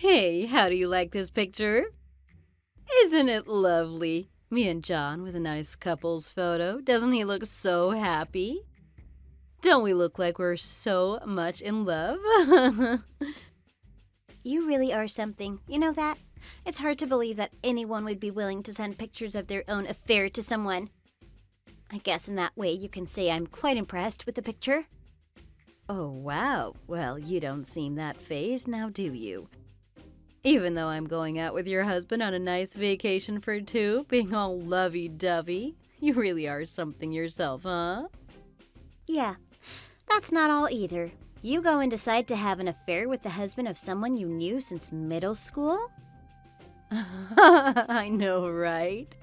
Hey, how do you like this picture? Isn't it lovely? Me and John with a nice couples photo. Doesn't he look so happy? Don't we look like we're so much in love? You really are something. You know that? It's hard to believe that anyone would be willing to send pictures of their own affair to someone. I guess in that way you can say I'm quite impressed with the picture. Oh, wow. Well, you don't seem that fazed now, do you? Even though I'm going out with your husband on a nice vacation for two, being all lovey-dovey, you really are something yourself, huh? Yeah, that's not all either. You go and decide to have an affair with the husband of someone you knew since middle school? I know, right?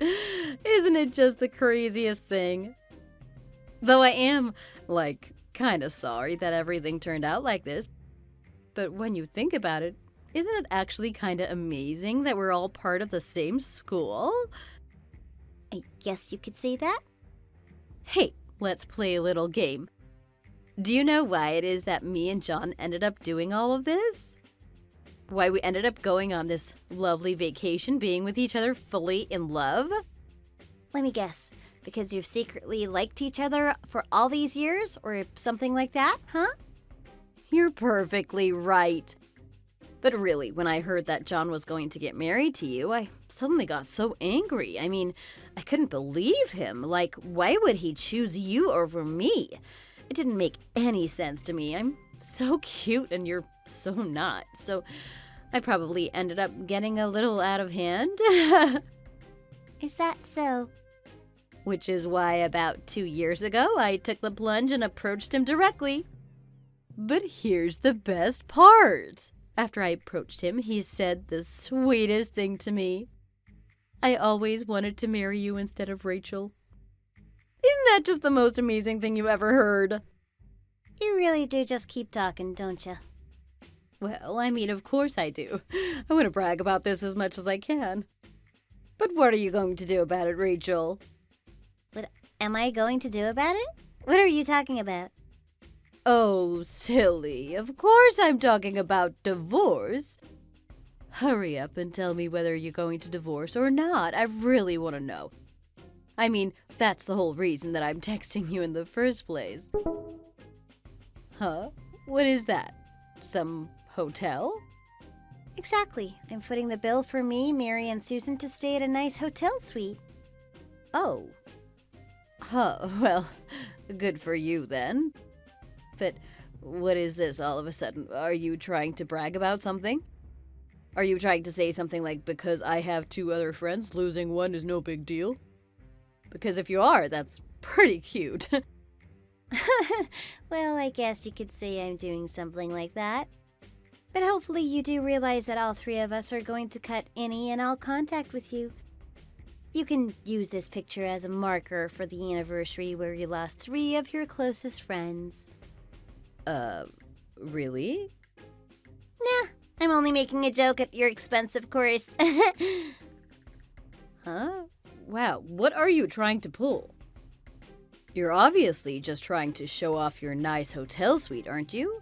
Isn't it just the craziest thing? Though I am, kinda sorry that everything turned out like this. But when you think about it, isn't it actually kinda amazing that we're all part of the same school? I guess you could say that. Hey, let's play a little game. Do you know why it is that me and John ended up doing all of this? Why we ended up going on this lovely vacation, being with each other fully in love? Let me guess. Because you've secretly liked each other for all these years, or something like that, huh? You're perfectly right. But really, when I heard that John was going to get married to you, I suddenly got so angry. I mean, I couldn't believe him. Why would he choose you over me? It didn't make any sense to me. I'm so cute and you're so not. So I probably ended up getting a little out of hand. Is that so? Which is why about 2 years ago, I took the plunge and approached him directly. But here's the best part. After I approached him, he said the sweetest thing to me. I always wanted to marry you instead of Rachel. Isn't that just the most amazing thing you ever heard? You really do just keep talking, don't you? Well, I mean, of course I do. I want to brag about this as much as I can. But what are you going to do about it, Rachel? What am I going to do about it? What are you talking about? Oh, silly. Of course I'm talking about divorce. Hurry up and tell me whether you're going to divorce or not. I really want to know. I mean, that's the whole reason that I'm texting you in the first place. Huh? What is that? Some hotel? Exactly. I'm footing the bill for me, Mary, and Susan to stay at a nice hotel suite. Oh. Huh, well, good for you then. But what is this all of a sudden? Are you trying to brag about something? Are you trying to say something like, because I have 2 other friends, losing one is no big deal? Because if you are, that's pretty cute. Well, I guess you could say I'm doing something like that. But hopefully you do realize that all 3 of us are going to cut any and all contact with you. You can use this picture as a marker for the anniversary where you lost 3 of your closest friends. Really? Nah, I'm only making a joke at your expense, of course. Huh? Wow, what are you trying to pull? You're obviously just trying to show off your nice hotel suite, aren't you?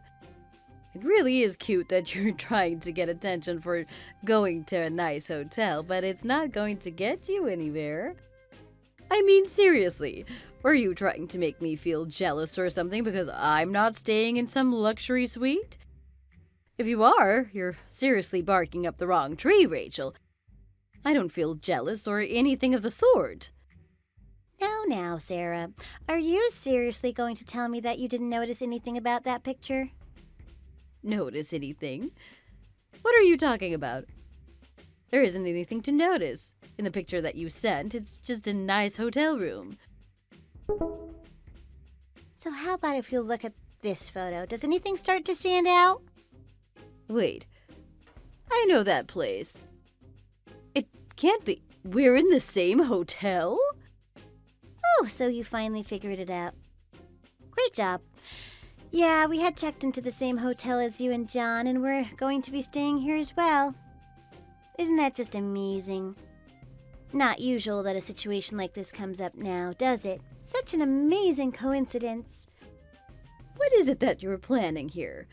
It really is cute that you're trying to get attention for going to a nice hotel, but it's not going to get you anywhere. I mean, seriously, are you trying to make me feel jealous or something because I'm not staying in some luxury suite? If you are, you're seriously barking up the wrong tree, Rachel. I don't feel jealous or anything of the sort. Now, Sarah, are you seriously going to tell me that you didn't notice anything about that picture? Notice anything? What are you talking about? There isn't anything to notice. In the picture that you sent, it's just a nice hotel room. So how about if you look at this photo? Does anything start to stand out? Wait, I know that place. It can't be. We're in the same hotel? Oh, so you finally figured it out. Great job. Yeah, we had checked into the same hotel as you and John, and we're going to be staying here as well. Isn't that just amazing? Not usual that a situation like this comes up now, does it? Such an amazing coincidence. What is it that you're planning here?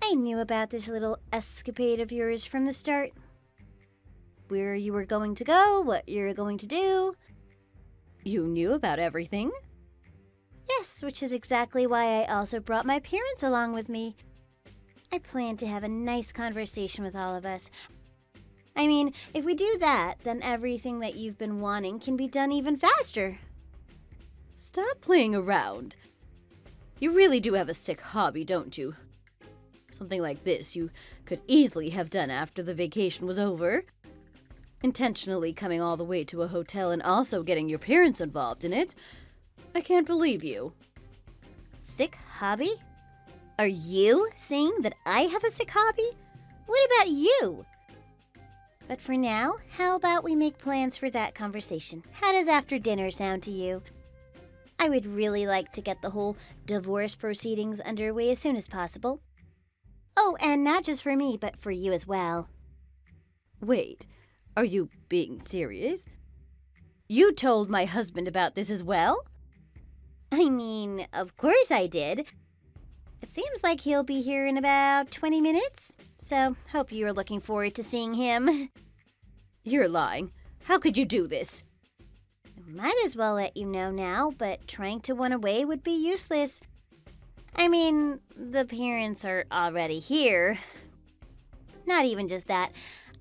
I knew about this little escapade of yours from the start. Where you were going to go, what you were going to do. You knew about everything? Yes, which is exactly why I also brought my parents along with me. I plan to have a nice conversation with all of us. I mean, if we do that, then everything that you've been wanting can be done even faster. Stop playing around. You really do have a sick hobby, don't you? Something like this you could easily have done after the vacation was over. Intentionally coming all the way to a hotel and also getting your parents involved in it. I can't believe you. Sick hobby? Are you saying that I have a sick hobby? What about you? But for now, how about we make plans for that conversation? How does after dinner sound to you? I would really like to get the whole divorce proceedings underway as soon as possible. Oh, and not just for me, but for you as well. Wait, are you being serious? You told my husband about this as well? I mean, of course I did. It seems like he'll be here in about 20 minutes, so hope you're looking forward to seeing him. You're lying. How could you do this? Might as well let you know now, but trying to run away would be useless. I mean, the parents are already here. Not even just that.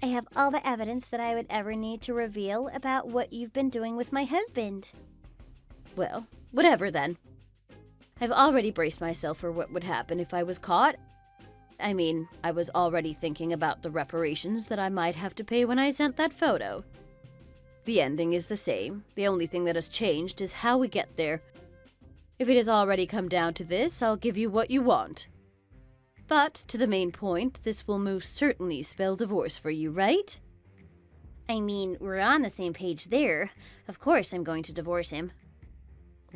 I have all the evidence that I would ever need to reveal about what you've been doing with my husband. Well, whatever then. I've already braced myself for what would happen if I was caught. I mean, I was already thinking about the reparations that I might have to pay when I sent that photo. The ending is the same. The only thing that has changed is how we get there. If it has already come down to this, I'll give you what you want. But, to the main point, this will most certainly spell divorce for you, right? I mean, we're on the same page there. Of course I'm going to divorce him.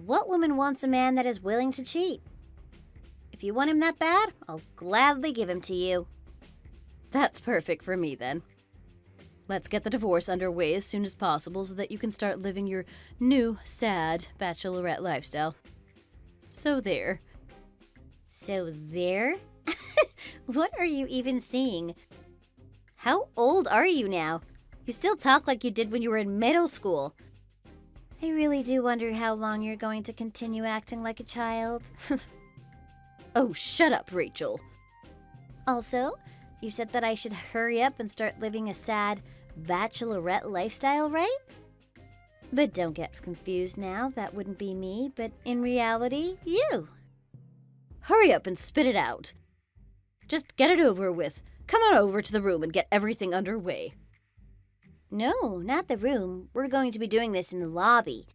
What woman wants a man that is willing to cheat? If you want him that bad, I'll gladly give him to you. That's perfect for me, then. Let's get the divorce underway as soon as possible so that you can start living your new, sad bachelorette lifestyle. So there. So there? What are you even seeing? How old are you now? You still talk like you did when you were in middle school. I really do wonder how long you're going to continue acting like a child. Oh, shut up, Rachel. Also, you said that I should hurry up and start living a sad bachelorette lifestyle, right? But don't get confused now, that wouldn't be me, but in reality, you. Hurry up and spit it out. Just get it over with. Come on over to the room and get everything underway. No, not the room. We're going to be doing this in the lobby.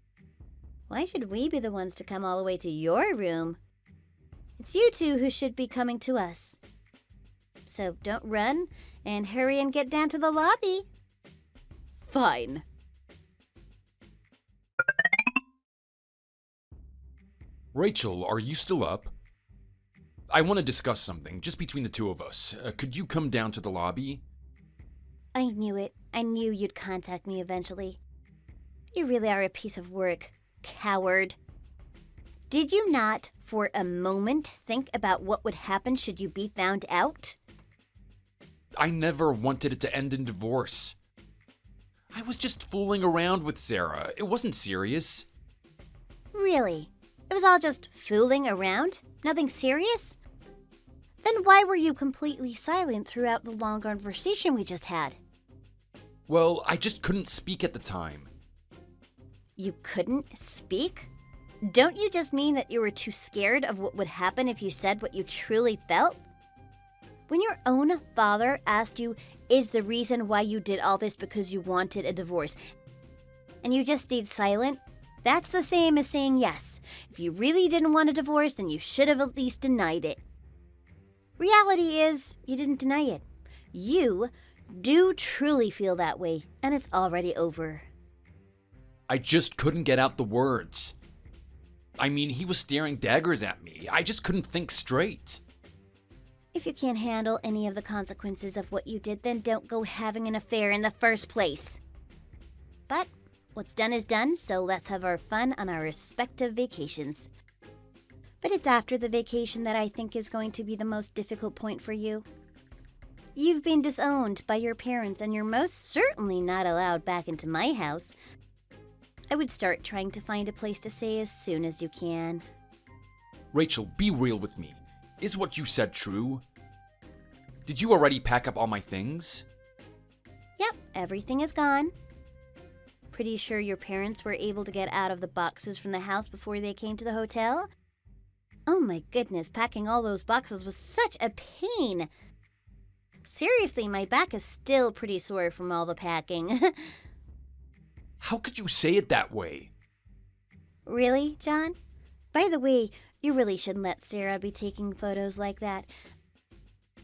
Why should we be the ones to come all the way to your room? It's you two who should be coming to us. So don't run, and hurry and get down to the lobby. Fine. Rachel, are you still up? I want to discuss something, just between the two of us. Could you come down to the lobby? I knew it. I knew you'd contact me eventually. You really are a piece of work, coward. Did you not, for a moment, think about what would happen should you be found out? I never wanted it to end in divorce. I was just fooling around with Sarah. It wasn't serious. Really? It was all just fooling around? Nothing serious? Then why were you completely silent throughout the long conversation we just had? Well, I just couldn't speak at the time. You couldn't speak? Don't you just mean that you were too scared of what would happen if you said what you truly felt? When your own father asked you, is the reason why you did all this because you wanted a divorce, and you just stayed silent, that's the same as saying yes. If you really didn't want a divorce, then you should have at least denied it. Reality is, you didn't deny it. You do truly feel that way, and it's already over. I just couldn't get out the words. I mean, he was staring daggers at me. I just couldn't think straight. If you can't handle any of the consequences of what you did, then don't go having an affair in the first place. But what's done is done, so let's have our fun on our respective vacations. But it's after the vacation that I think is going to be the most difficult point for you. You've been disowned by your parents, and you're most certainly not allowed back into my house. I would start trying to find a place to stay as soon as you can. Rachel, be real with me. Is what you said true? Did you already pack up all my things? Yep, everything is gone. Pretty sure your parents were able to get out of the boxes from the house before they came to the hotel? Oh my goodness, packing all those boxes was such a pain. Seriously, my back is still pretty sore from all the packing. How could you say it that way? Really, John? By the way, you really shouldn't let Sarah be taking photos like that.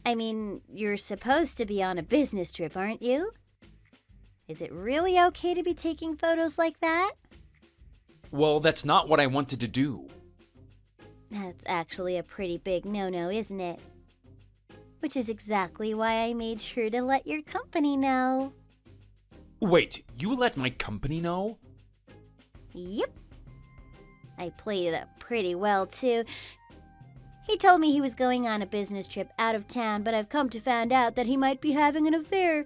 I mean, you're supposed to be on a business trip, aren't you? Is it really okay to be taking photos like that? Well, that's not what I wanted to do. That's actually a pretty big no-no, isn't it? Which is exactly why I made sure to let your company know. Wait, you let my company know? Yep. I played it up pretty well, too. He told me he was going on a business trip out of town, but I've come to find out that he might be having an affair.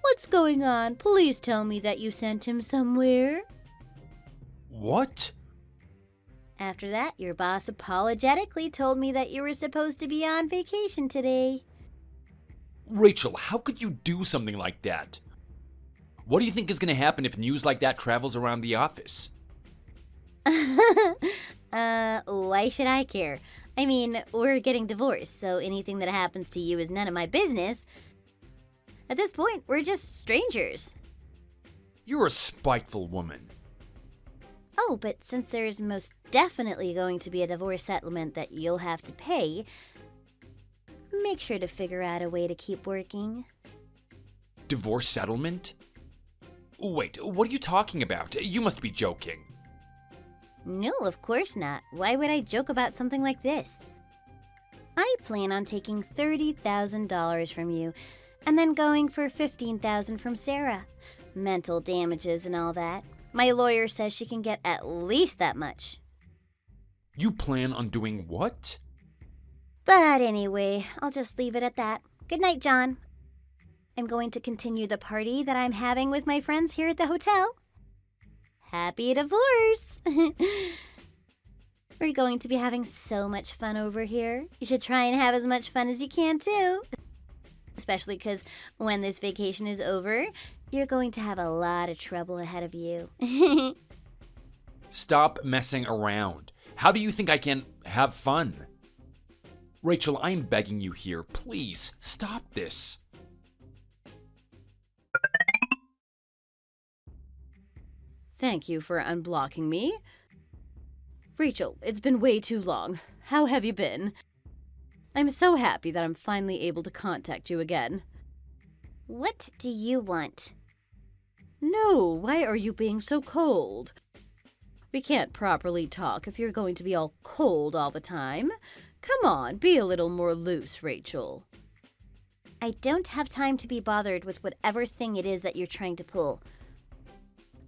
What's going on? Please tell me that you sent him somewhere. What? After that, your boss apologetically told me that you were supposed to be on vacation today. Rachel, how could you do something like that? What do you think is going to happen if news like that travels around the office? Why should I care? I mean, we're getting divorced, so anything that happens to you is none of my business. At this point, we're just strangers. You're a spiteful woman. Oh, but since there's most definitely going to be a divorce settlement that you'll have to pay, make sure to figure out a way to keep working. Divorce settlement? Wait, what are you talking about? You must be joking. No, of course not. Why would I joke about something like this? I plan on taking $30,000 from you, and then going for $15,000 from Sarah. Mental damages and all that. My lawyer says she can get at least that much. You plan on doing what? But anyway, I'll just leave it at that. Good night, John. I'm going to continue the party that I'm having with my friends here at the hotel. Happy divorce! We're going to be having so much fun over here. You should try and have as much fun as you can, too. Especially because when this vacation is over, you're going to have a lot of trouble ahead of you. Stop messing around. How do you think I can have fun? Rachel, I'm begging you here. Please, stop this. Thank you for unblocking me. Rachel, it's been way too long. How have you been? I'm so happy that I'm finally able to contact you again. What do you want? No, why are you being so cold? We can't properly talk if you're going to be all cold all the time. Come on, be a little more loose, Rachel. I don't have time to be bothered with whatever thing it is that you're trying to pull.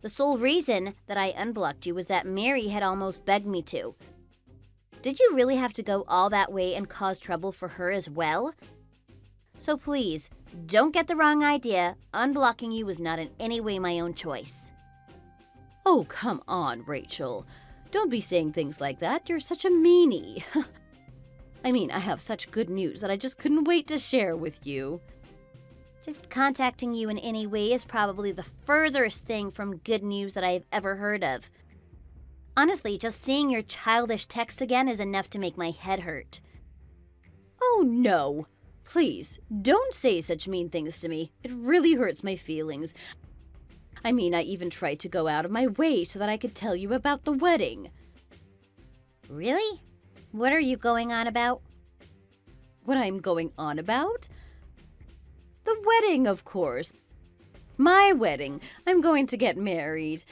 The sole reason that I unblocked you was that Mary had almost begged me to. Did you really have to go all that way and cause trouble for her as well? So please, don't get the wrong idea. Unblocking you was not in any way my own choice. Oh, come on, Rachel. Don't be saying things like that. You're such a meanie. I mean, I have such good news that I just couldn't wait to share with you. Just contacting you in any way is probably the furthest thing from good news that I've ever heard of. Honestly, just seeing your childish text again is enough to make my head hurt. Oh, no. Please, don't say such mean things to me. It really hurts my feelings. I mean, I even tried to go out of my way so that I could tell you about the wedding. Really? What are you going on about? What I'm going on about? The wedding, of course. My wedding. I'm going to get married.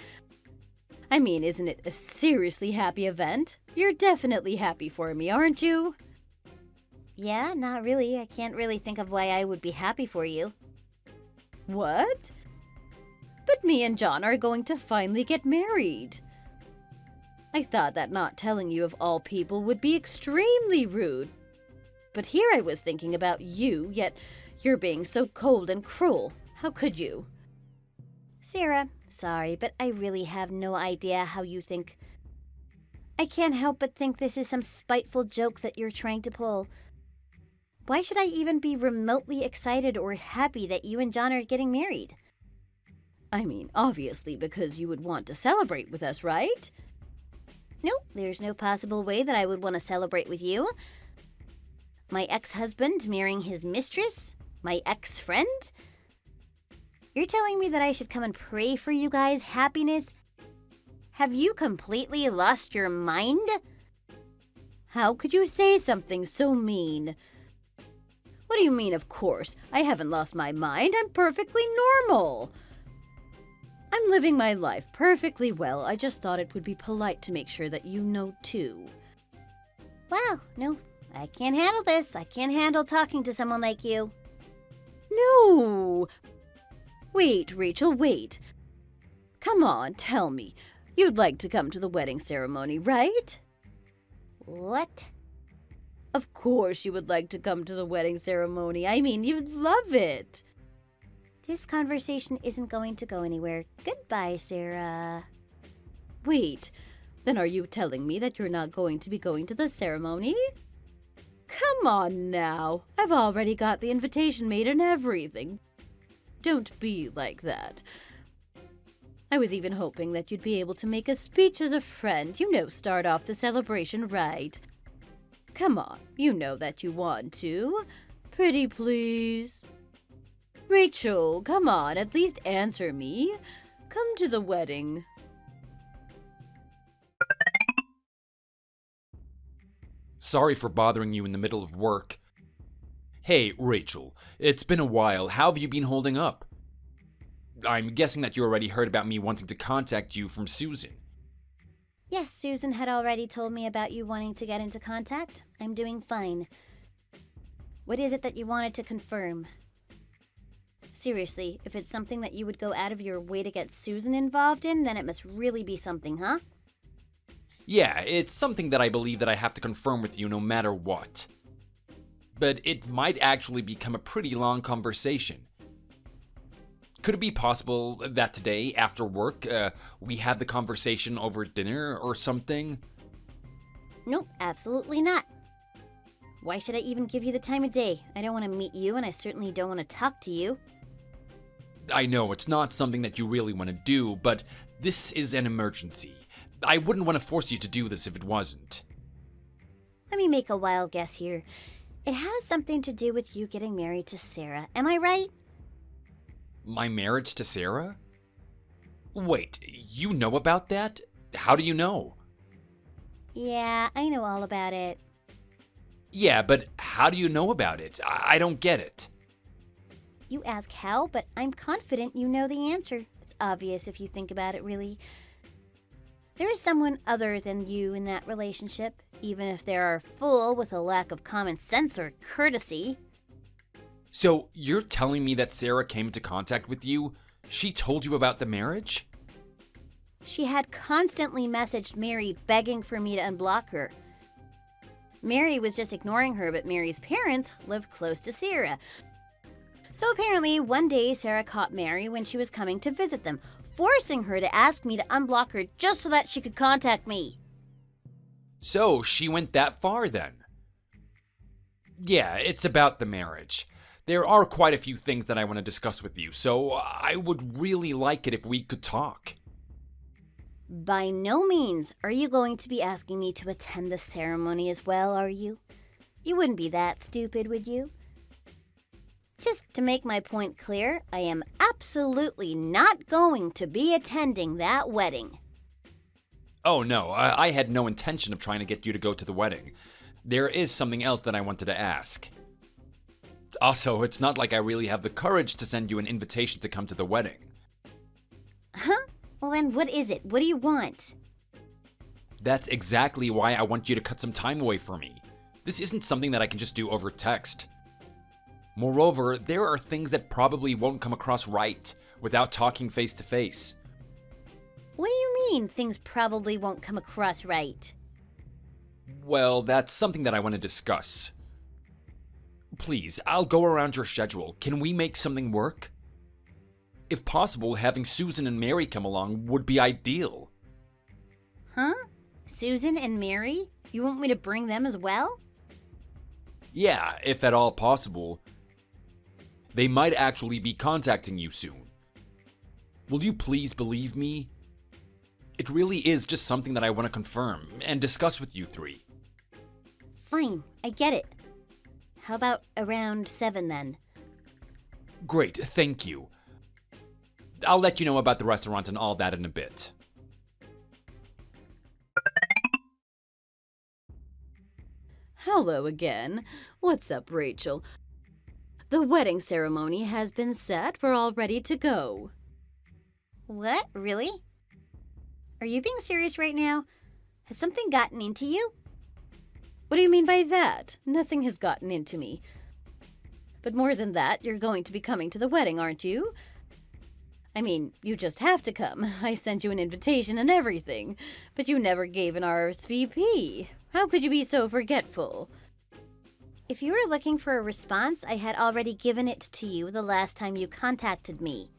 I mean, isn't it a seriously happy event? You're definitely happy for me, aren't you? Yeah, not really. I can't really think of why I would be happy for you. What? But me and John are going to finally get married. I thought that not telling you of all people would be extremely rude. But here I was thinking about you, yet you're being so cold and cruel. How could you? Sarah, sorry, but I really have no idea how you think. I can't help but think this is some spiteful joke that you're trying to pull. Why should I even be remotely excited or happy that you and John are getting married? I mean, obviously because you would want to celebrate with us, right? Nope, there's no possible way that I would want to celebrate with you. My ex-husband marrying his mistress? My ex-friend? You're telling me that I should come and pray for you guys' happiness? Have you completely lost your mind? How could you say something so mean? What do you mean, of course? I haven't lost my mind. I'm perfectly normal. I'm living my life perfectly well. I just thought it would be polite to make sure that you know too. Wow, no, I can't handle this. I can't handle talking to someone like you. No! Wait, Rachel, wait. Come on, tell me. You'd like to come to the wedding ceremony, right? What? Of course you would like to come to the wedding ceremony. I mean, you'd love it. This conversation isn't going to go anywhere. Goodbye, Sarah. Wait, then are you telling me that you're not going to be going to the ceremony? Come on now. I've already got the invitation made and everything. Don't be like that. I was even hoping that you'd be able to make a speech as a friend. You know, start off the celebration right. Come on, you know that you want to. Pretty please. Rachel, come on, at least answer me. Come to the wedding. Sorry for bothering you in the middle of work. Hey, Rachel, it's been a while. How have you been holding up? I'm guessing that you already heard about me wanting to contact you from Susan. Yes, Susan had already told me about you wanting to get into contact. I'm doing fine. What is it that you wanted to confirm? Seriously, if it's something that you would go out of your way to get Susan involved in, then it must really be something, huh? Yeah, it's something that I believe that I have to confirm with you no matter what. But it might actually become a pretty long conversation. Could it be possible that today, after work, we have the conversation over dinner or something? Nope, absolutely not. Why should I even give you the time of day? I don't want to meet you, and I certainly don't want to talk to you. I know it's not something that you really want to do, but this is an emergency. I wouldn't want to force you to do this if it wasn't. Let me make a wild guess here. It has something to do with you getting married to Sarah. Am I right? My marriage to Sarah? Wait, you know about that? How do you know? Yeah, I know all about it. Yeah, but how do you know about it? I don't get it. You ask how, but I'm confident you know the answer. It's obvious if you think about it, really. There is someone other than you in that relationship, even if they are a fool with a lack of common sense or courtesy. So, you're telling me that Sarah came into contact with you? She told you about the marriage? She had constantly messaged Mary begging for me to unblock her. Mary was just ignoring her, but Mary's parents lived close to Sarah. So apparently, one day Sarah caught Mary when she was coming to visit them, forcing her to ask me to unblock her just so that she could contact me. So, she went that far then? Yeah, it's about the marriage. There are quite a few things that I want to discuss with you, so I would really like it if we could talk. By no means are you going to be asking me to attend the ceremony as well, are you? You wouldn't be that stupid, would you? Just to make my point clear, I am absolutely not going to be attending that wedding. Oh no, I had no intention of trying to get you to go to the wedding. There is something else that I wanted to ask. Also, it's not like I really have the courage to send you an invitation to come to the wedding. Huh? Well then, what is it? What do you want? That's exactly why I want you to cut some time away from me. This isn't something that I can just do over text. Moreover, there are things that probably won't come across right without talking face to face. What do you mean things probably won't come across right? Well, that's something that I want to discuss. Please, I'll go around your schedule. Can we make something work? If possible, having Susan and Mary come along would be ideal. Huh? Susan and Mary? You want me to bring them as well? Yeah, if at all possible. They might actually be contacting you soon. Will you please believe me? It really is just something that I want to confirm and discuss with you three. Fine, I get it. How about around 7 then? Great, thank you. I'll let you know about the restaurant and all that in a bit. Hello again. What's up, Rachel? The wedding ceremony has been set. We're all ready to go. What? Really? Are you being serious right now? Has something gotten into you? What do you mean by that? Nothing has gotten into me. But more than that, you're going to be coming to the wedding, aren't you? I mean, you just have to come. I sent you an invitation and everything, but you never gave an RSVP. How could you be so forgetful? If you were looking for a response, I had already given it to you the last time you contacted me.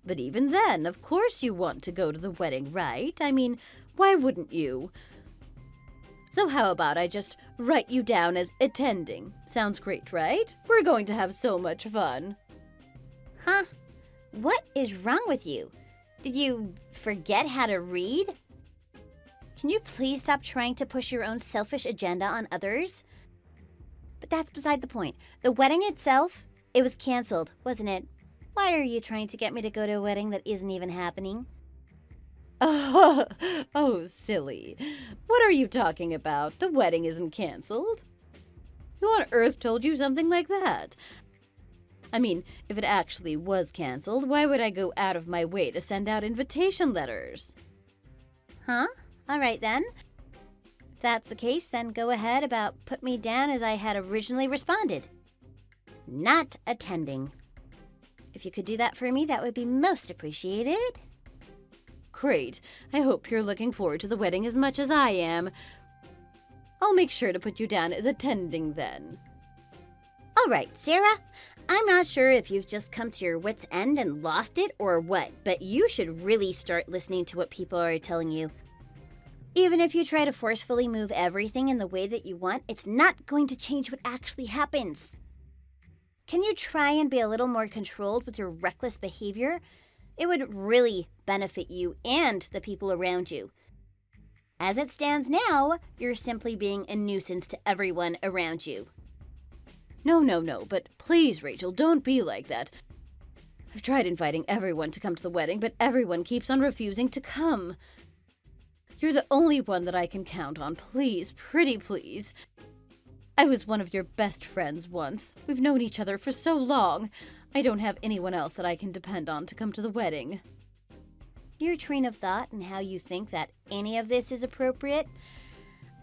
But even then, of course you want to go to the wedding, right? I mean, why wouldn't you? So how about I just write you down as attending? Sounds great, right? We're going to have so much fun. Huh? What is wrong with you? Did you forget how to read? Can you please stop trying to push your own selfish agenda on others? But that's beside the point. The wedding itself, it was canceled, wasn't it? Why are you trying to get me to go to a wedding that isn't even happening? Oh, silly. What are you talking about? The wedding isn't canceled. Who on earth told you something like that? I mean, if it actually was canceled, why would I go out of my way to send out invitation letters? Huh? All right then. If that's the case, then go ahead about put me down as I had originally responded. Not attending. If you could do that for me, that would be most appreciated. Great. I hope you're looking forward to the wedding as much as I am. I'll make sure to put you down as attending then. All right, Sarah. I'm not sure if you've just come to your wit's end and lost it or what, but you should really start listening to what people are telling you. Even if you try to forcefully move everything in the way that you want, it's not going to change what actually happens. Can you try and be a little more controlled with your reckless behavior? It would really benefit you and the people around you. As it stands now, you're simply being a nuisance to everyone around you. No, but please, Rachel, don't be like that. I've tried inviting everyone to come to the wedding, but everyone keeps on refusing to come. You're the only one that I can count on. Please, pretty please. I was one of your best friends once. We've known each other for so long. I don't have anyone else that I can depend on to come to the wedding. Your train of thought and how you think that any of this is appropriate,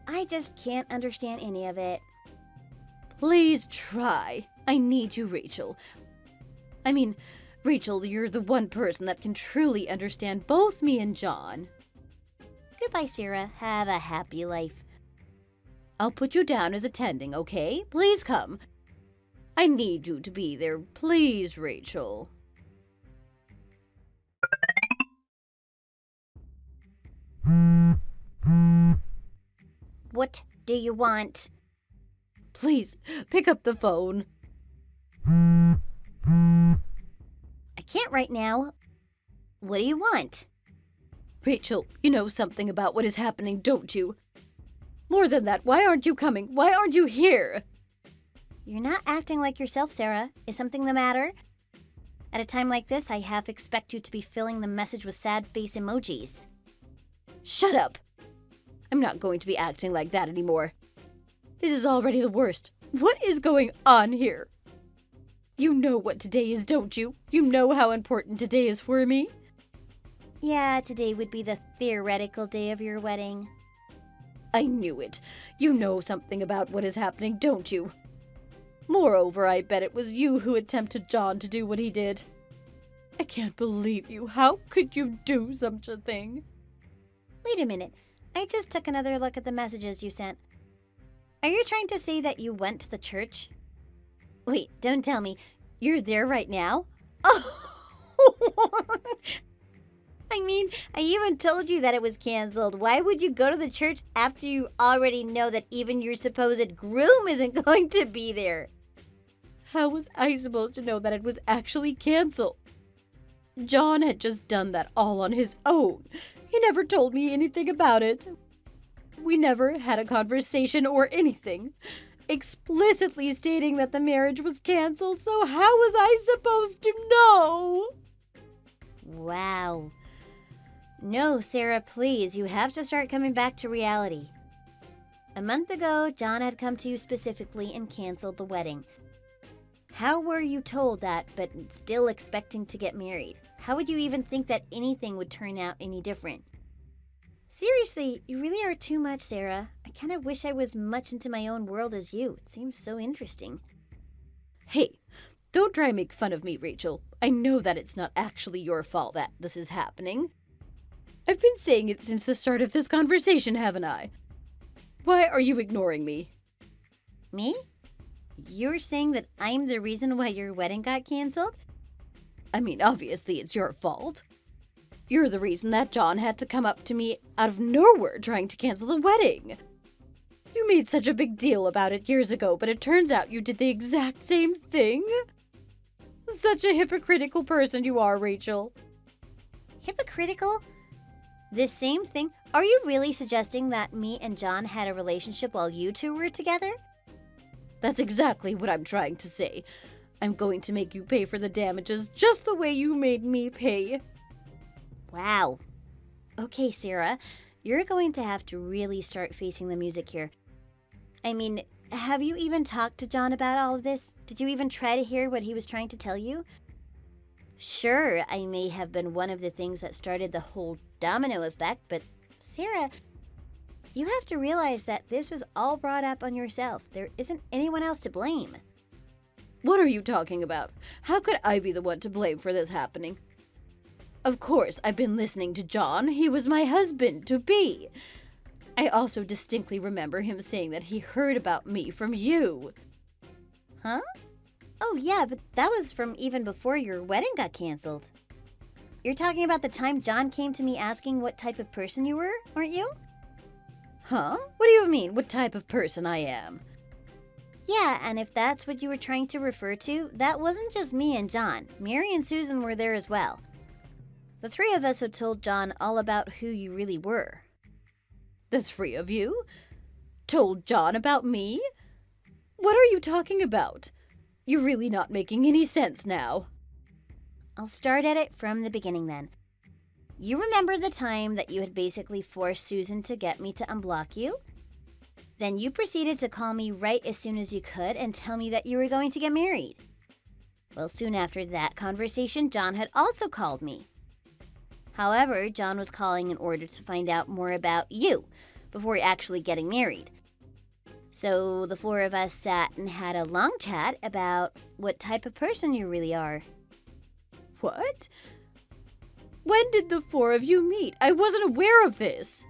I just can't understand any of it. Please try. I need you, Rachel. I mean, Rachel, you're the one person that can truly understand both me and John. Goodbye, Sarah. Have a happy life. I'll put you down as attending, okay? Please come. I need you to be there. Please, Rachel. What do you want? Please, pick up the phone. I can't right now. What do you want? Rachel, you know something about what is happening, don't you? More than that, why aren't you coming? Why aren't you here? You're not acting like yourself, Sarah. Is something the matter? At a time like this, I half expect you to be filling the message with sad face emojis. Shut up! I'm not going to be acting like that anymore. This is already the worst. What is going on here? You know what today is, don't you? You know how important today is for me? Yeah, today would be the theoretical day of your wedding. I knew it. You know something about what is happening, don't you? Moreover, I bet it was you who tempted John to do what he did. I can't believe you. How could you do such a thing? Wait a minute. I just took another look at the messages you sent. Are you trying to say that you went to the church? Wait, don't tell me. You're there right now? Oh! I mean, I even told you that it was canceled. Why would you go to the church after you already know that even your supposed groom isn't going to be there? How was I supposed to know that it was actually canceled? John had just done that all on his own. He never told me anything about it. We never had a conversation or anything, explicitly stating that the marriage was canceled, so how was I supposed to know? Wow. No, Sarah, please, you have to start coming back to reality. A month ago, John had come to you specifically and canceled the wedding. How were you told that, but still expecting to get married? How would you even think that anything would turn out any different? Seriously, you really are too much, Sarah. I kind of wish I was much into my own world as you. It seems so interesting. Hey, don't try and make fun of me, Rachel. I know that it's not actually your fault that this is happening. I've been saying it since the start of this conversation, haven't I? Why are you ignoring me? Me? You're saying that I'm the reason why your wedding got canceled? I mean, obviously it's your fault. You're the reason that John had to come up to me out of nowhere trying to cancel the wedding. You made such a big deal about it years ago, but it turns out you did the exact same thing. Such a hypocritical person you are, Rachel. Hypocritical? This same thing? Are you really suggesting that me and John had a relationship while you two were together? That's exactly what I'm trying to say. I'm going to make you pay for the damages just the way you made me pay. Wow. Okay, Sarah, you're going to have to really start facing the music here. I mean, have you even talked to John about all of this? Did you even try to hear what he was trying to tell you? Sure, I may have been one of the things that started the whole domino effect, but Sarah, you have to realize that this was all brought up on yourself. There isn't anyone else to blame. What are you talking about? How could I be the one to blame for this happening? Of course, I've been listening to John. He was my husband-to-be. I also distinctly remember him saying that he heard about me from you. Huh? Oh, yeah, but that was from even before your wedding got canceled. You're talking about the time John came to me asking what type of person you were, aren't you? Huh? What do you mean, what type of person I am? Yeah, and if that's what you were trying to refer to, that wasn't just me and John. Mary and Susan were there as well. The three of us had told John all about who you really were. The three of you? Told John about me? What are you talking about? You're really not making any sense now. I'll start at it from the beginning then. You remember the time that you had basically forced Susan to get me to unblock you? Then you proceeded to call me right as soon as you could and tell me that you were going to get married. Well, soon after that conversation, John had also called me. However, John was calling in order to find out more about you before actually getting married. So the four of us sat and had a long chat about what type of person you really are. What? When did the four of you meet? I wasn't aware of this.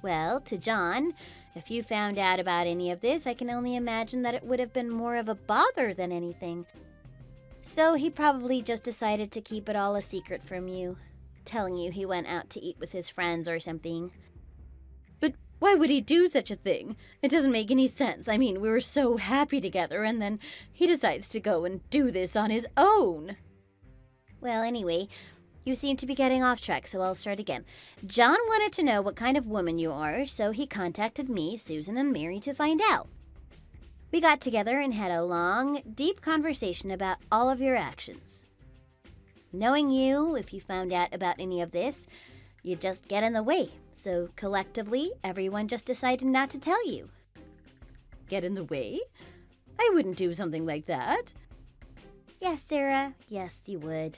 Well, to John, if you found out about any of this, I can only imagine that it would have been more of a bother than anything. So he probably just decided to keep it all a secret from you, telling you he went out to eat with his friends or something. But why would he do such a thing? It doesn't make any sense. I mean, we were so happy together, and then he decides to go and do this on his own. Well, anyway, you seem to be getting off track, so I'll start again. John wanted to know what kind of woman you are, so he contacted me, Susan, and Mary to find out. We got together and had a long, deep conversation about all of your actions. Knowing you, if you found out about any of this, you'd just get in the way. So collectively, everyone just decided not to tell you. Get in the way? I wouldn't do something like that. Yes, Sarah. Yes, you would.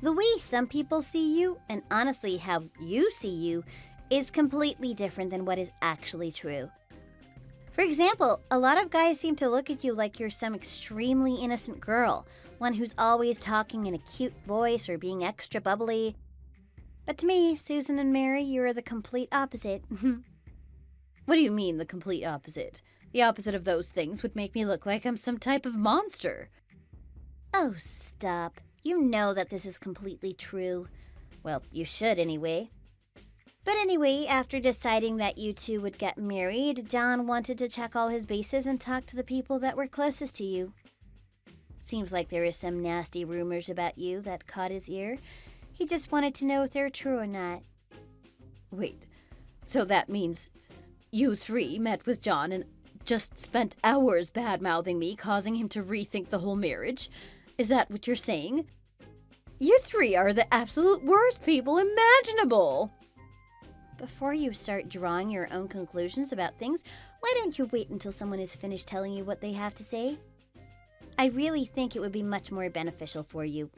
The way some people see you, and honestly how you see you, is completely different than what is actually true. For example, a lot of guys seem to look at you like you're some extremely innocent girl, one who's always talking in a cute voice or being extra bubbly. But to me, Susan and Mary, you are the complete opposite. What do you mean, the complete opposite? The opposite of those things would make me look like I'm some type of monster. Oh, stop. You know that this is completely true. Well, you should anyway. But anyway, after deciding that you two would get married, John wanted to check all his bases and talk to the people that were closest to you. Seems like there is some nasty rumors about you that caught his ear. He just wanted to know if they're true or not. Wait, so that means you three met with John and just spent hours bad-mouthing me, causing him to rethink the whole marriage? Is that what you're saying? You three are the absolute worst people imaginable! Before you start drawing your own conclusions about things, why don't you wait until someone is finished telling you what they have to say? I really think it would be much more beneficial for you.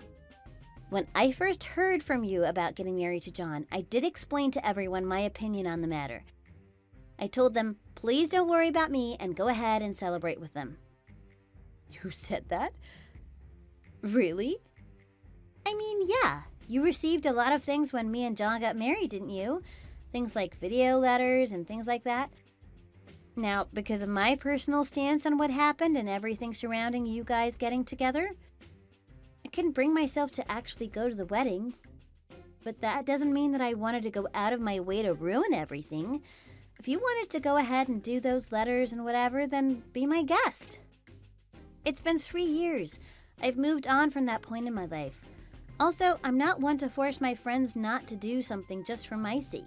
When I first heard from you about getting married to John, I did explain to everyone my opinion on the matter. I told them, please don't worry about me and go ahead and celebrate with them. You said that? Really? I mean, yeah. You received a lot of things when me and John got married, didn't you? Things like video letters and things like that. Now, because of my personal stance on what happened and everything surrounding you guys getting together, I couldn't bring myself to actually go to the wedding. But that doesn't mean that I wanted to go out of my way to ruin everything. If you wanted to go ahead and do those letters and whatever, then be my guest. It's been 3 years. I've moved on from that point in my life. Also, I'm not one to force my friends not to do something just for my sake.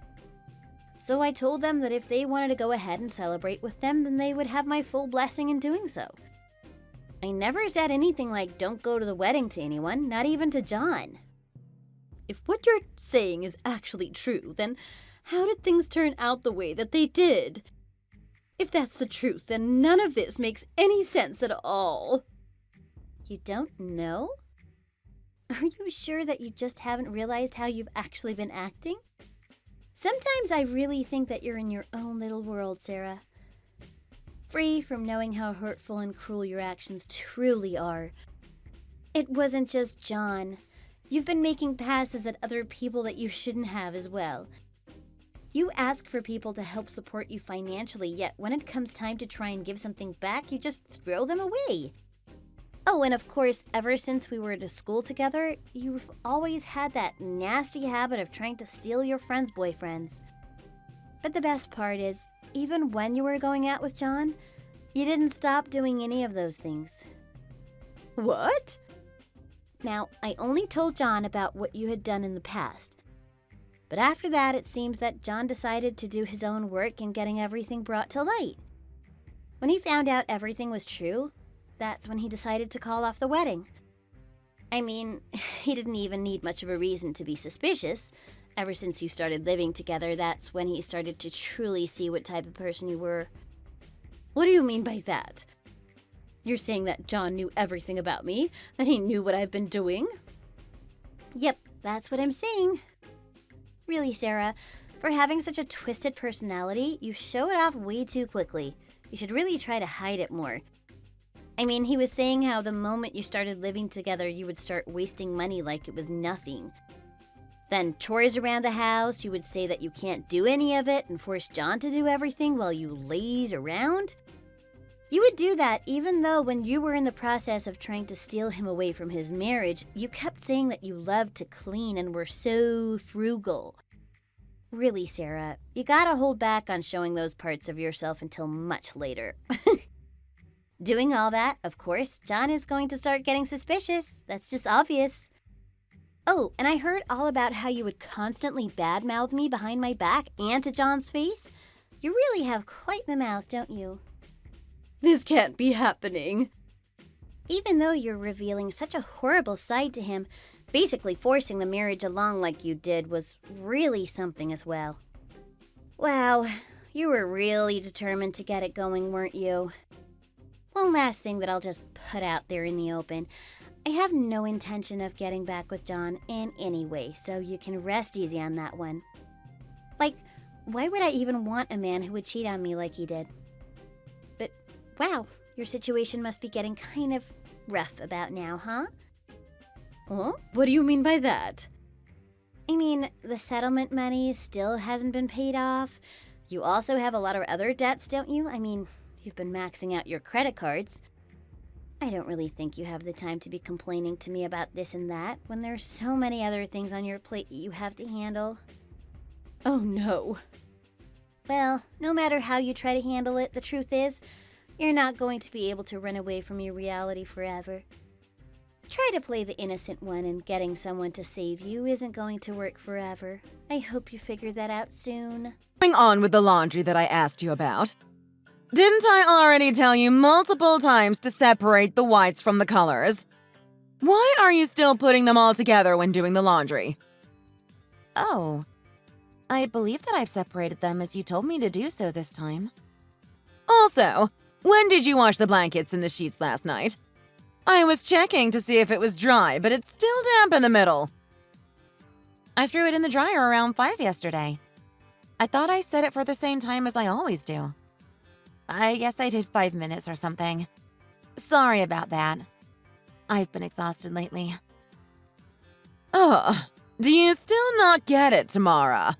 So I told them that if they wanted to go ahead and celebrate with them, then they would have my full blessing in doing so. I never said anything like, don't go to the wedding to anyone, not even to John. If what you're saying is actually true, then how did things turn out the way that they did? If that's the truth, then none of this makes any sense at all. You don't know? Are you sure that you just haven't realized how you've actually been acting? Sometimes I really think that you're in your own little world, Sarah. Free from knowing how hurtful and cruel your actions truly are. It wasn't just John. You've been making passes at other people that you shouldn't have as well. You ask for people to help support you financially, yet when it comes time to try and give something back, you just throw them away. Oh, and of course, ever since we were at school together, you've always had that nasty habit of trying to steal your friends' boyfriends. But the best part is, even when you were going out with John, you didn't stop doing any of those things. What? Now, I only told John about what you had done in the past. But after that, it seems that John decided to do his own work in getting everything brought to light. When he found out everything was true, that's when he decided to call off the wedding. I mean, he didn't even need much of a reason to be suspicious. Ever since you started living together, that's when he started to truly see what type of person you were. What do you mean by that? You're saying that John knew everything about me? That he knew what I've been doing? Yep, that's what I'm saying. Really, Sarah, for having such a twisted personality, you show it off way too quickly. You should really try to hide it more. I mean, he was saying how the moment you started living together, you would start wasting money like it was nothing. Then chores around the house, you would say that you can't do any of it and force John to do everything while you laze around. You would do that even though when you were in the process of trying to steal him away from his marriage, you kept saying that you loved to clean and were so frugal. Really, Sarah, you gotta hold back on showing those parts of yourself until much later. Doing all that, of course, John is going to start getting suspicious. That's just obvious. Oh, and I heard all about how you would constantly badmouth me behind my back and to John's face. You really have quite the mouth, don't you? This can't be happening. Even though you're revealing such a horrible side to him, basically forcing the marriage along like you did was really something as well. Wow, you were really determined to get it going, weren't you? One last thing that I'll just put out there in the open. I have no intention of getting back with John in any way, so you can rest easy on that one. Like, why would I even want a man who would cheat on me like he did? But, wow, your situation must be getting kind of rough about now, huh? Huh? What do you mean by that? I mean, the settlement money still hasn't been paid off. You also have a lot of other debts, don't you? I mean, you've been maxing out your credit cards. I don't really think you have the time to be complaining to me about this and that when there's so many other things on your plate you have to handle. Oh no. Well, no matter how you try to handle it, the truth is, you're not going to be able to run away from your reality forever. Try to play the innocent one, and getting someone to save you isn't going to work forever. I hope you figure that out soon. Going on with the laundry that I asked you about. Didn't I already tell you multiple times to separate the whites from the colors? Why are you still putting them all together when doing the laundry? Oh, I believe that I've separated them as you told me to do so this time. Also, when did you wash the blankets and the sheets last night? I was checking to see if it was dry, but it's still damp in the middle. I threw it in the dryer around 5 yesterday. I thought I set it for the same time as I always do. I guess I did 5 minutes or something. Sorry about that. I've been exhausted lately. Ugh, do you still not get it, Tamara?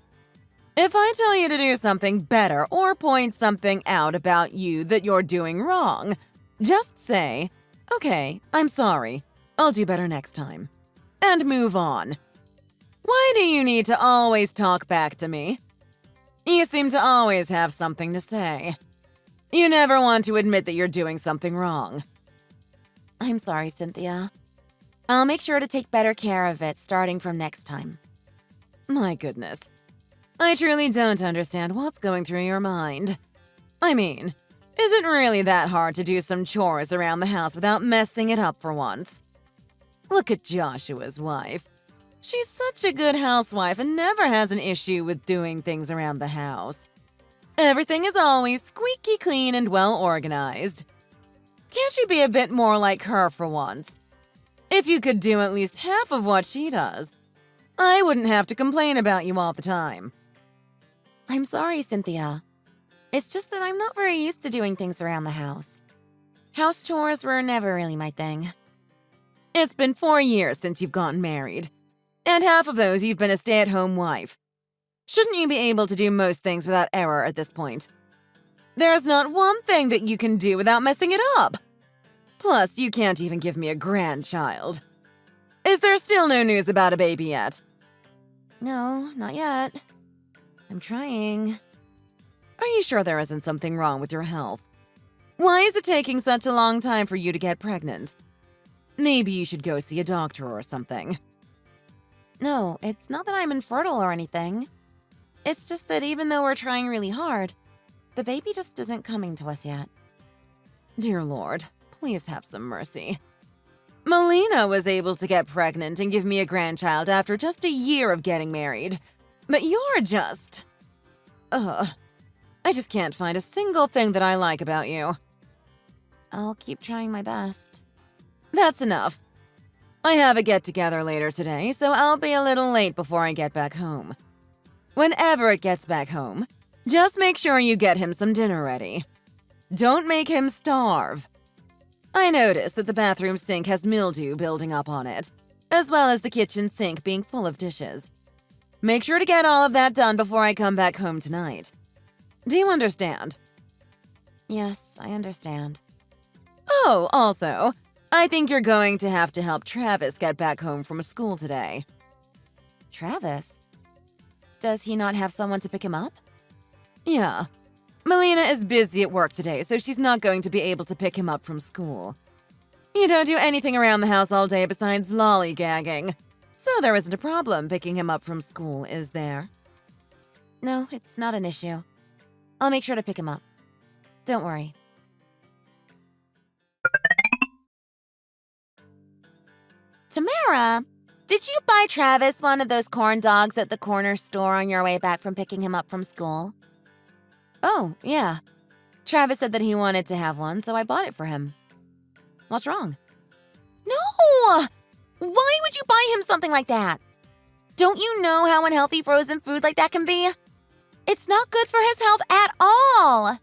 If I tell you to do something better or point something out about you that you're doing wrong, just say, "Okay, I'm sorry. I'll do better next time." And move on. Why do you need to always talk back to me? You seem to always have something to say. You never want to admit that you're doing something wrong. I'm sorry, Cynthia. I'll make sure to take better care of it starting from next time. My goodness. I truly don't understand what's going through your mind. I mean, is it really that hard to do some chores around the house without messing it up for once? Look at Joshua's wife. She's such a good housewife and never has an issue with doing things around the house. Everything is always squeaky clean and well organized. Can't you be a bit more like her for once? If you could do at least half of what she does, I wouldn't have to complain about you all the time. I'm sorry, Cynthia. It's just that I'm not very used to doing things around the house. House chores were never really my thing. It's been 4 years since you've gotten married, and half of those you've been a stay-at-home wife. Shouldn't you be able to do most things without error at this point? There's not one thing that you can do without messing it up. Plus, you can't even give me a grandchild. Is there still no news about a baby yet? No, not yet. I'm trying. Are you sure there isn't something wrong with your health? Why is it taking such a long time for you to get pregnant? Maybe you should go see a doctor or something. No, it's not that I'm infertile or anything. It's just that even though we're trying really hard, the baby just isn't coming to us yet. Dear Lord, please have some mercy. Melina was able to get pregnant and give me a grandchild after just a year of getting married. But you're just... I just can't find a single thing that I like about you. I'll keep trying my best. That's enough. I have a get-together later today, so I'll be a little late before I get back home. Whenever it gets back home, just make sure you get him some dinner ready. Don't make him starve. I noticed that the bathroom sink has mildew building up on it, as well as the kitchen sink being full of dishes. Make sure to get all of that done before I come back home tonight. Do you understand? Yes, I understand. Oh, also, I think you're going to have to help Travis get back home from school today. Travis? Does he not have someone to pick him up? Yeah. Melina is busy at work today, so she's not going to be able to pick him up from school. You don't do anything around the house all day besides lollygagging, so there isn't a problem picking him up from school, is there? No, it's not an issue. I'll make sure to pick him up. Don't worry. Tamara, did you buy Travis one of those corn dogs at the corner store on your way back from picking him up from school? Oh, yeah. Travis said that he wanted to have one, so I bought it for him. What's wrong? No! Why would you buy him something like that? Don't you know how unhealthy frozen food like that can be? It's not good for his health at all.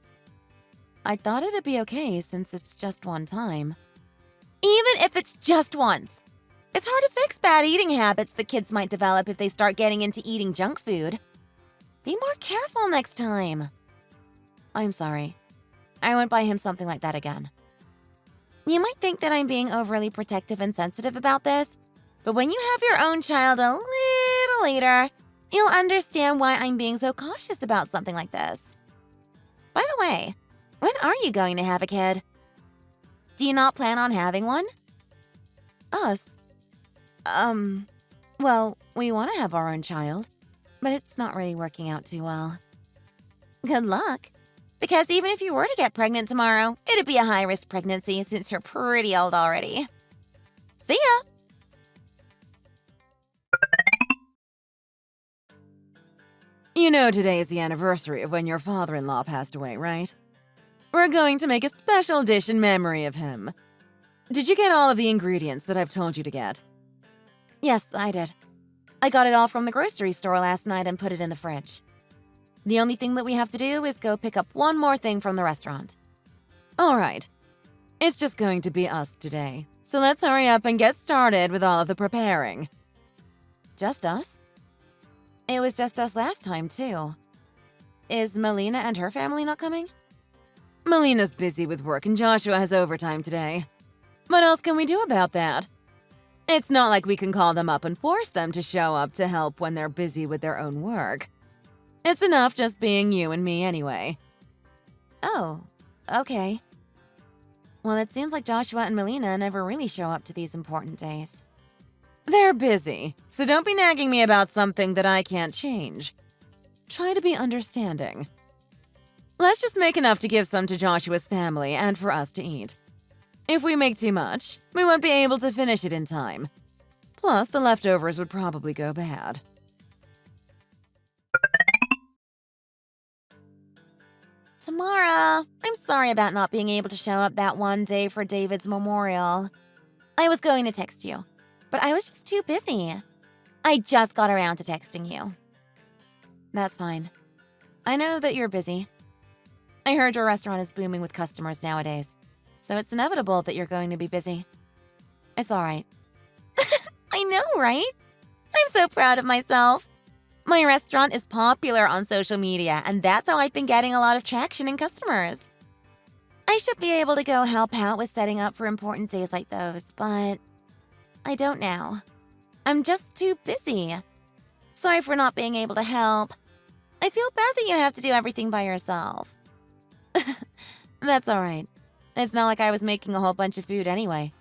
I thought it'd be okay since it's just one time. Even if it's just once. It's hard to fix bad eating habits the kids might develop if they start getting into eating junk food. Be more careful next time. I'm sorry. I won't buy him something like that again. You might think that I'm being overly protective and sensitive about this, but when you have your own child a little later, you'll understand why I'm being so cautious about something like this. By the way, when are you going to have a kid? Do you not plan on having one? Us? Well, we want to have our own child, but it's not really working out too well. Good luck. Because even if you were to get pregnant tomorrow, it'd be a high-risk pregnancy since you're pretty old already. See ya! You know today is the anniversary of when your father-in-law passed away, right? We're going to make a special dish in memory of him. Did you get all of the ingredients that I've told you to get? Yes, I did. I got it all from the grocery store last night and put it in the fridge. The only thing that we have to do is go pick up one more thing from the restaurant. All right. It's just going to be us today, so let's hurry up and get started with all of the preparing. Just us? It was just us last time, too. Is Melina and her family not coming? Melina's busy with work and Joshua has overtime today. What else can we do about that? It's not like we can call them up and force them to show up to help when they're busy with their own work. It's enough just being you and me anyway. Oh, okay. Well, it seems like Joshua and Melina never really show up to these important days. They're busy, so don't be nagging me about something that I can't change. Try to be understanding. Let's just make enough to give some to Joshua's family and for us to eat. If we make too much, we won't be able to finish it in time. Plus, the leftovers would probably go bad. Tamara, I'm sorry about not being able to show up that one day for David's memorial. I was going to text you, but I was just too busy. I just got around to texting you. That's fine. I know that you're busy. I heard your restaurant is booming with customers nowadays, so it's inevitable that you're going to be busy. It's all right. I know, right? I'm so proud of myself. My restaurant is popular on social media, and that's how I've been getting a lot of traction and customers. I should be able to go help out with setting up for important days like those, but I don't now. I'm just too busy. Sorry for not being able to help. I feel bad that you have to do everything by yourself. That's all right. It's not like I was making a whole bunch of food anyway.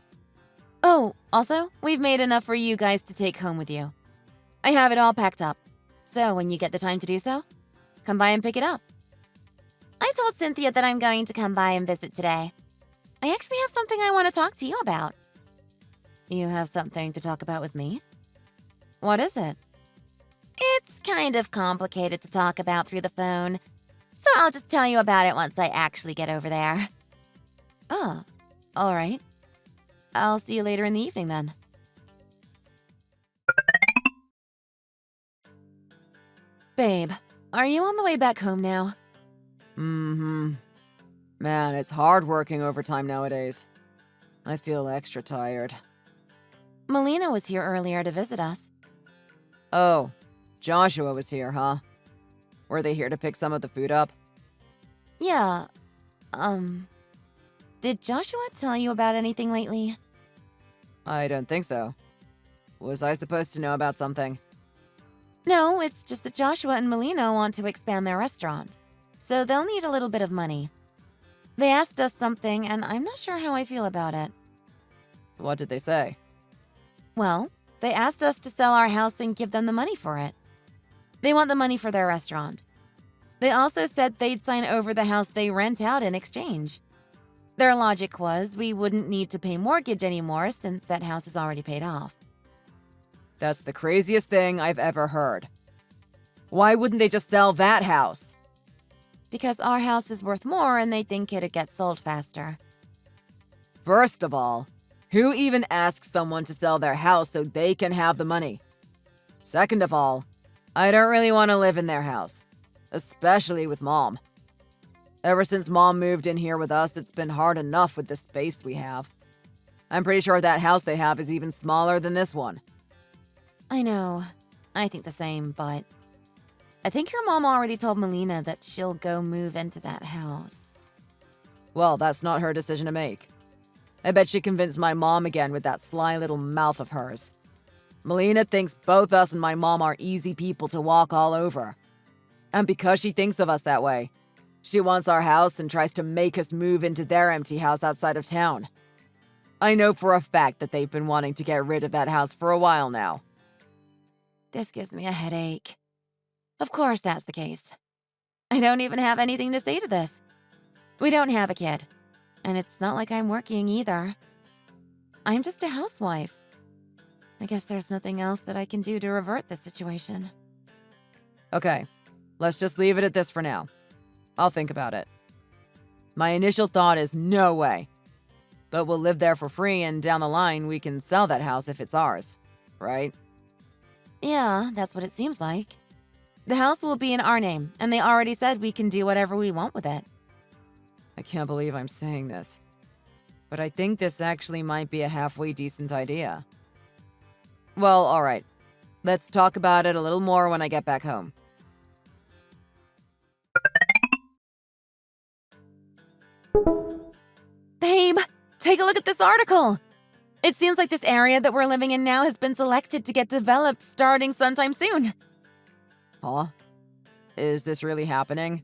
Oh, also, we've made enough for you guys to take home with you. I have it all packed up. So when you get the time to do so, come by and pick it up. I told Cynthia that I'm going to come by and visit today. I actually have something I want to talk to you about. You have something to talk about with me? What is it? It's kind of complicated to talk about through the phone, so I'll just tell you about it once I actually get over there. Oh, all right. I'll see you later in the evening then. Babe, are you on the way back home now? Mm-hmm. Man, it's hard working overtime nowadays. I feel extra tired. Melina was here earlier to visit us. Oh, Joshua was here, huh? Were they here to pick some of the food up? Yeah, did Joshua tell you about anything lately? I don't think so. Was I supposed to know about something? No, it's just that Joshua and Melina want to expand their restaurant, so they'll need a little bit of money. They asked us something, and I'm not sure how I feel about it. What did they say? Well, they asked us to sell our house and give them the money for it. They want the money for their restaurant. They also said they'd sign over the house they rent out in exchange. Their logic was we wouldn't need to pay mortgage anymore since that house is already paid off. That's the craziest thing I've ever heard. Why wouldn't they just sell that house? Because our house is worth more and they think it'd get sold faster. First of all, who even asks someone to sell their house so they can have the money? Second of all, I don't really want to live in their house, especially with Mom. Ever since Mom moved in here with us, it's been hard enough with the space we have. I'm pretty sure that house they have is even smaller than this one. I know. I think the same, but I think your mom already told Melina that she'll go move into that house. Well, that's not her decision to make. I bet she convinced my mom again with that sly little mouth of hers. Melina thinks both us and my mom are easy people to walk all over. And because she thinks of us that way, she wants our house and tries to make us move into their empty house outside of town. I know for a fact that they've been wanting to get rid of that house for a while now. This gives me a headache. Of course that's the case. I don't even have anything to say to this. We don't have a kid. And it's not like I'm working either. I'm just a housewife. I guess there's nothing else that I can do to revert this situation. Okay, let's just leave it at this for now. I'll think about it. My initial thought is no way. But we'll live there for free and down the line we can sell that house if it's ours, right? Yeah, that's what it seems like. The house will be in our name, and they already said we can do whatever we want with it. I can't believe I'm saying this. But I think this actually might be a halfway decent idea. Well, alright. Let's talk about it a little more when I get back home. Babe, take a look at this article. It seems like this area that we're living in now has been selected to get developed starting sometime soon. Huh? Is this really happening?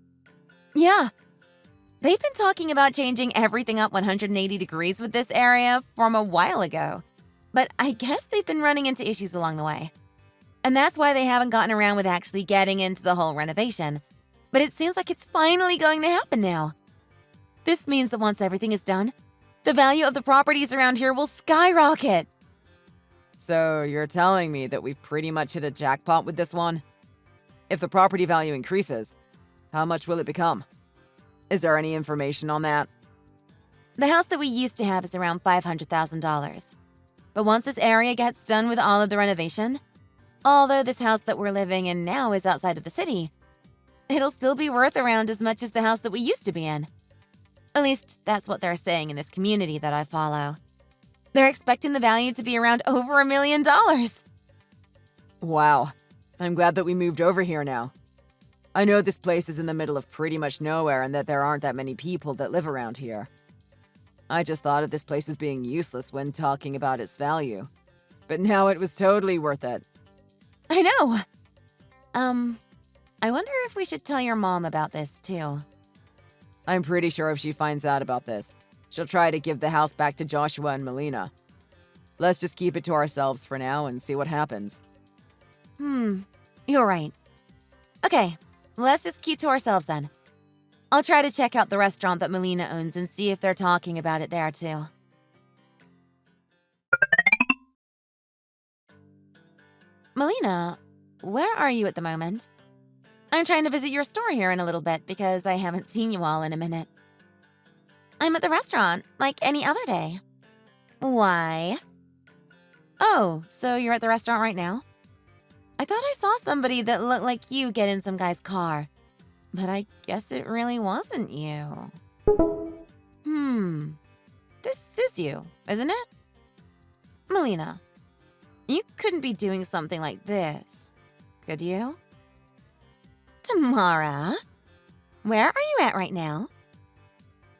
Yeah. They've been talking about changing everything up 180 degrees with this area from a while ago. But I guess they've been running into issues along the way. And that's why they haven't gotten around with actually getting into the whole renovation. But it seems like it's finally going to happen now. This means that once everything is done, the value of the properties around here will skyrocket. So you're telling me that we've pretty much hit a jackpot with this one? If the property value increases, how much will it become? Is there any information on that? The house that we used to have is around $500,000. But once this area gets done with all of the renovation, although this house that we're living in now is outside of the city, it'll still be worth around as much as the house that we used to be in. At least, that's what they're saying in this community that I follow. They're expecting the value to be around over $1 million. Wow. I'm glad that we moved over here now. I know this place is in the middle of pretty much nowhere and that there aren't that many people that live around here. I just thought of this place as being useless when talking about its value. But now it was totally worth it. I know. I wonder if we should tell your mom about this, too. I'm pretty sure if she finds out about this, she'll try to give the house back to Joshua and Melina. Let's just keep it to ourselves for now and see what happens. You're right. Okay, let's just keep to ourselves then. I'll try to check out the restaurant that Melina owns and see if they're talking about it there too. Melina, where are you at the moment? I'm trying to visit your store here in a little bit because I haven't seen you all in a minute. I'm at the restaurant, like any other day. Why? Oh, so you're at the restaurant right now? I thought I saw somebody that looked like you get in some guy's car. But I guess it really wasn't you. This is you, isn't it? Melina, you couldn't be doing something like this, could you? Tamara, where are you at right now?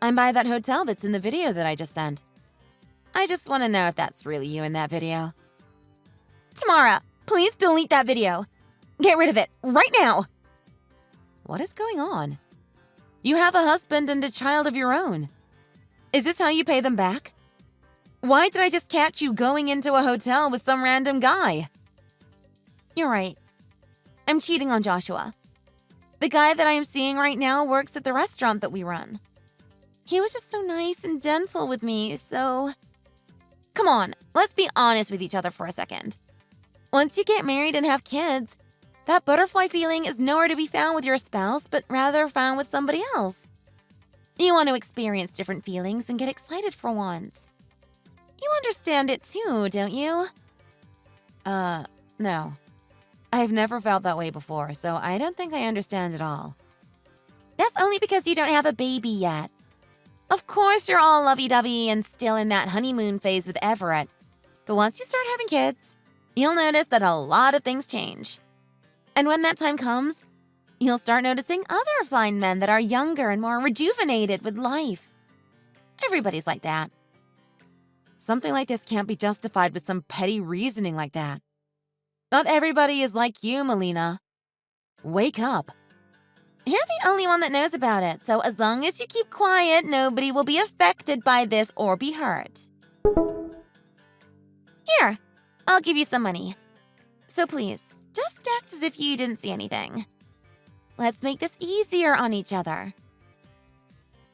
I'm by that hotel that's in the video that I just sent. I just want to know if that's really you in that video. Tamara, please delete that video. Get rid of it right now. What is going on? You have a husband and a child of your own. Is this how you pay them back? Why did I just catch you going into a hotel with some random guy? You're right. I'm cheating on Joshua. The guy that I am seeing right now works at the restaurant that we run. He was just so nice and gentle with me, so... Come on, let's be honest with each other for a second. Once you get married and have kids, that butterfly feeling is nowhere to be found with your spouse, but rather found with somebody else. You want to experience different feelings and get excited for once. You understand it too, don't you? No. I've never felt that way before, so I don't think I understand at all. That's only because you don't have a baby yet. Of course, you're all lovey-dovey and still in that honeymoon phase with Everett. But once you start having kids, you'll notice that a lot of things change. And when that time comes, you'll start noticing other fine men that are younger and more rejuvenated with life. Everybody's like that. Something like this can't be justified with some petty reasoning like that. Not everybody is like you, Melina. Wake up. You're the only one that knows about it, so as long as you keep quiet, nobody will be affected by this or be hurt. Here, I'll give you some money. So please, just act as if you didn't see anything. Let's make this easier on each other.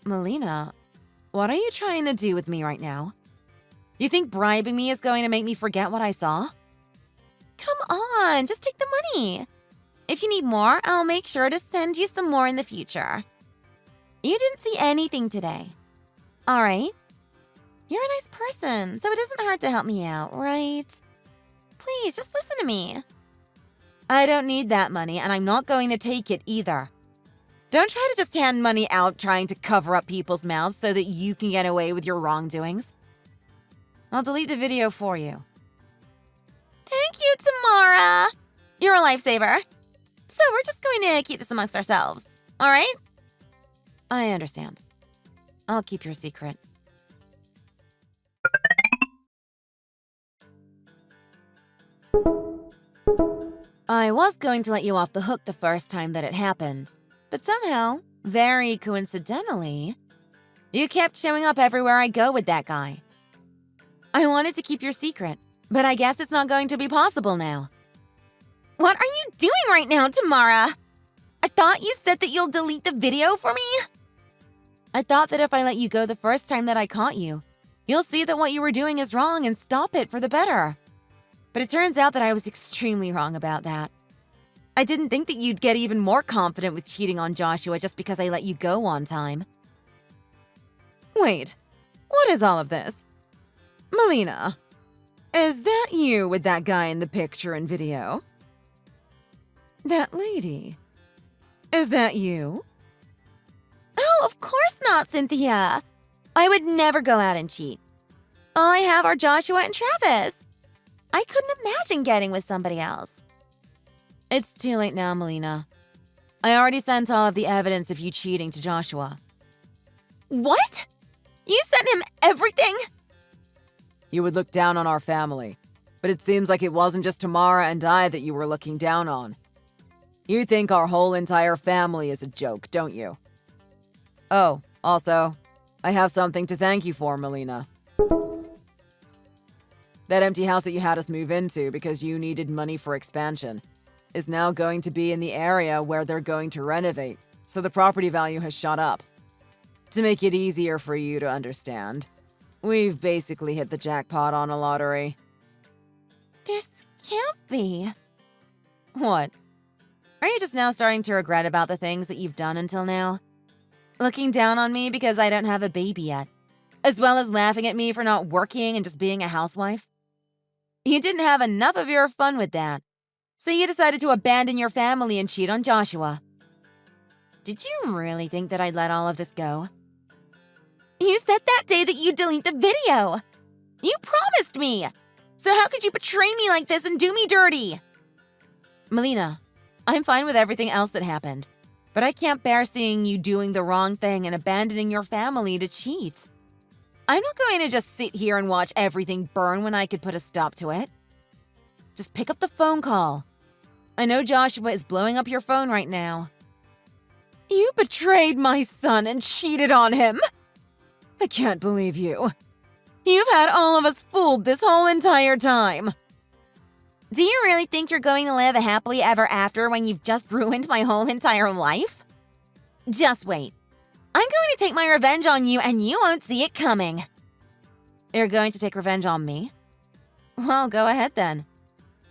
Melina, what are you trying to do with me right now? You think bribing me is going to make me forget what I saw? Come on, just take the money. If you need more, I'll make sure to send you some more in the future. You didn't see anything today. All right? You're a nice person, so it doesn't hurt to help me out, right? Please, just listen to me. I don't need that money, and I'm not going to take it either. Don't try to just hand money out trying to cover up people's mouths so that you can get away with your wrongdoings. I'll delete the video for you. Thank you, Tamara. You're a lifesaver. So we're just going to keep this amongst ourselves, all right? I understand. I'll keep your secret. I was going to let you off the hook the first time that it happened, but somehow, very coincidentally, you kept showing up everywhere I go with that guy. I wanted to keep your secret, but I guess it's not going to be possible now. What are you doing right now, Tamara? I thought you said that you'll delete the video for me? I thought that if I let you go the first time that I caught you, you'll see that what you were doing is wrong and stop it for the better. But it turns out that I was extremely wrong about that. I didn't think that you'd get even more confident with cheating on Joshua just because I let you go on time. Wait, what is all of this? Melina, is that you with that guy in the picture and video? That lady, is that you? Oh, of course not, Cynthia. I would never go out and cheat. All I have are Joshua and Travis. I couldn't imagine getting with somebody else. It's too late now, Melina. I already sent all of the evidence of you cheating to Joshua. What? You sent him everything? You would look down on our family, but it seems like it wasn't just Tamara and I that you were looking down on. You think our whole entire family is a joke, don't you? Oh, also, I have something to thank you for, Melina. That empty house that you had us move into because you needed money for expansion is now going to be in the area where they're going to renovate, so the property value has shot up. To make it easier for you to understand, we've basically hit the jackpot on a lottery. This can't be. What? Are you just now starting to regret about the things that you've done until now? Looking down on me because I don't have a baby yet, as well as laughing at me for not working and just being a housewife? You didn't have enough of your fun with that, so you decided to abandon your family and cheat on Joshua. Did you really think that I'd let all of this go? You said that day that you'd delete the video. You promised me. So how could you betray me like this and do me dirty? Melina, I'm fine with everything else that happened, but I can't bear seeing you doing the wrong thing and abandoning your family to cheat. I'm not going to just sit here and watch everything burn when I could put a stop to it. Just pick up the phone call. I know Joshua is blowing up your phone right now. You betrayed my son and cheated on him. I can't believe you. You've had all of us fooled this whole entire time. Do you really think you're going to live a happily ever after when you've just ruined my whole entire life? Just wait. I'm going to take my revenge on you and you won't see it coming. You're going to take revenge on me? Well, go ahead then.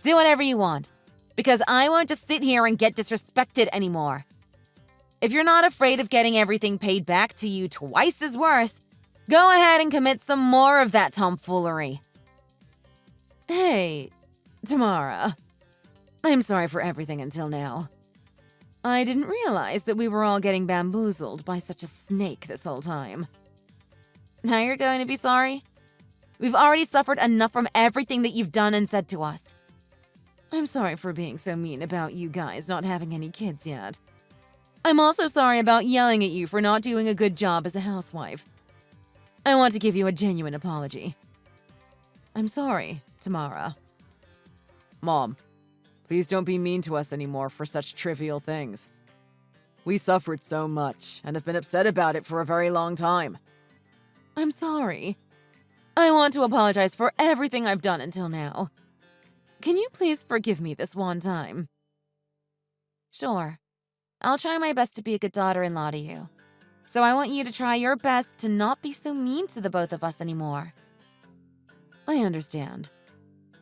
Do whatever you want, because I won't just sit here and get disrespected anymore. If you're not afraid of getting everything paid back to you twice as worse, go ahead and commit some more of that tomfoolery. Hey, Tamara. I'm sorry for everything until now. I didn't realize that we were all getting bamboozled by such a snake this whole time. Now you're going to be sorry? We've already suffered enough from everything that you've done and said to us. I'm sorry for being so mean about you guys not having any kids yet. I'm also sorry about yelling at you for not doing a good job as a housewife. I want to give you a genuine apology. I'm sorry, Tamara. Mom, please don't be mean to us anymore for such trivial things. We suffered so much and have been upset about it for a very long time. I'm sorry. I want to apologize for everything I've done until now. Can you please forgive me this one time? Sure. I'll try my best to be a good daughter-in-law to you. So I want you to try your best to not be so mean to the both of us anymore. I understand.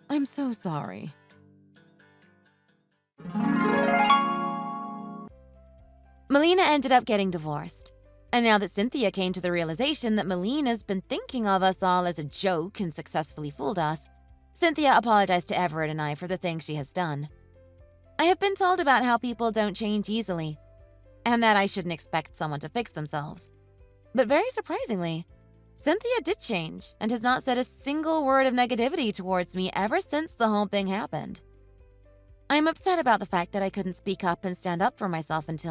I'm so sorry. Melina ended up getting divorced. And now that Cynthia came to the realization that Melina's been thinking of us all as a joke and successfully fooled us, Cynthia apologized to Everett and I for the things she has done. I have been told about how people don't change easily, and that I shouldn't expect someone to fix themselves. But very surprisingly, Cynthia did change and has not said a single word of negativity towards me ever since the whole thing happened. I'm upset about the fact that I couldn't speak up and stand up for myself until